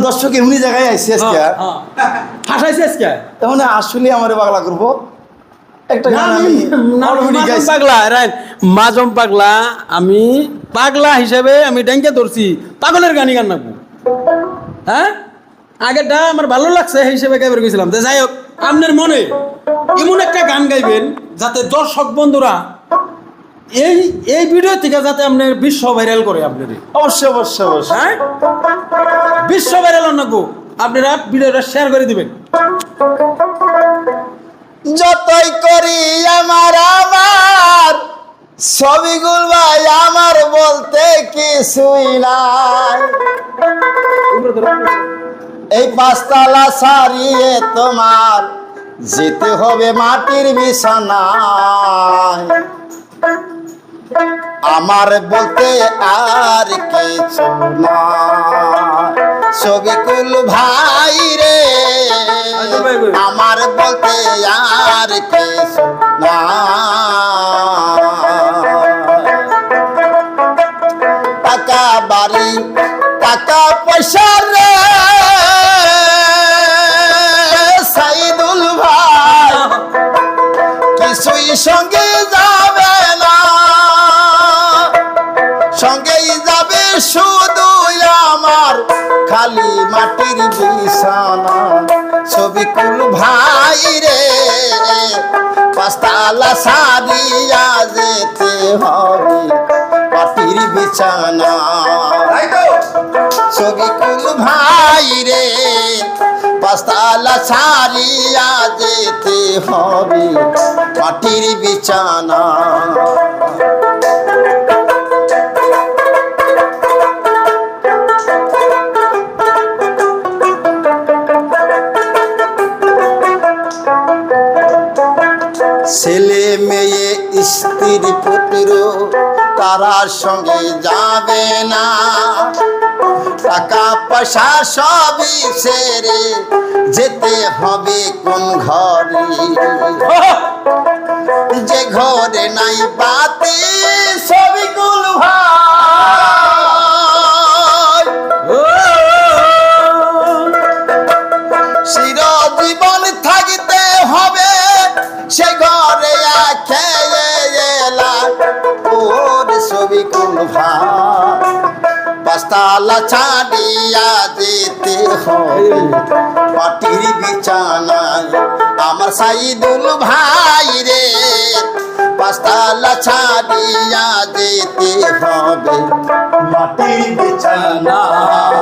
দর্শক এমনি জায়গায় আইসি আজকে ফাঁসাইছে আজকে তাহলে আসলে আমারে পাগলা করবো একটা গান আমি already গাইছি। পাগলা রাইট মাজম পাগলা আমি পাগলা হিসেবে আমি ডেঙ্কে ধরছি পাগলের গানই গান নাকবো হ্যাঁ আগেরটা আমার ভালো লাগছে এই হিসেবে গাইবার গেছিলাম যাই হোক আপনার মনে এমন একটা গান গাইবেন যাতে দর্শক বন্ধুরা এই এই ভিডিও থেকে যাতে আপনার বিশ্ব ভাইরাল করে আপনার অবশ্যই অবশ্যই অবশ্যই হ্যাঁ বিশ্ব ভাইরাল নাকবো আপনারা ভিডিওটা শেয়ার করে দিবেন যতই করি আমার আমার ছবিগুল ভাই আমার বলতে কিছুই নাই এই পাঁচতলা সারিয়ে তোমার যেতে হবে মাটির বিছানায় আমার বলতে আর কিছু না ছবিকুল ভাই রে আমার বলতে আর কিছু না টাকা বাড়ি টাকা পয়সা রে সাইদুল ভাই কিছুই সঙ্গে যাবে না সঙ্গেই যাবে শুধু আমার খালি মাটির বিছানা ছবিকুল ভাই রে পাঁচতলা সারিয়া যেতে হবে মাটির বিছানা ছবিকুল ভাই রে পাঁচতলা সারিয়া যেতে হবে মাটির বিছানা ছেলে মেয়ে স্ত্রী পুত্র তারার সঙ্গে যাবে না টাকা পয়সা সবই ছেড়ে যেতে হবে কোন ঘরে যে ঘরে নাই বাতি ছবিগুল ভাই চিরজীবন থাকতে হবে সে ঘরে খেয়ে এলাম ওর ছবিকুল ভাই পাঁচতলা ছাড়িয়া যেতে হবে মাটির বিছানায় আমার সাইদুল ভাই রে পাঁচতলা ছাড়িয়া যেতে হবে মাটির বিছানায়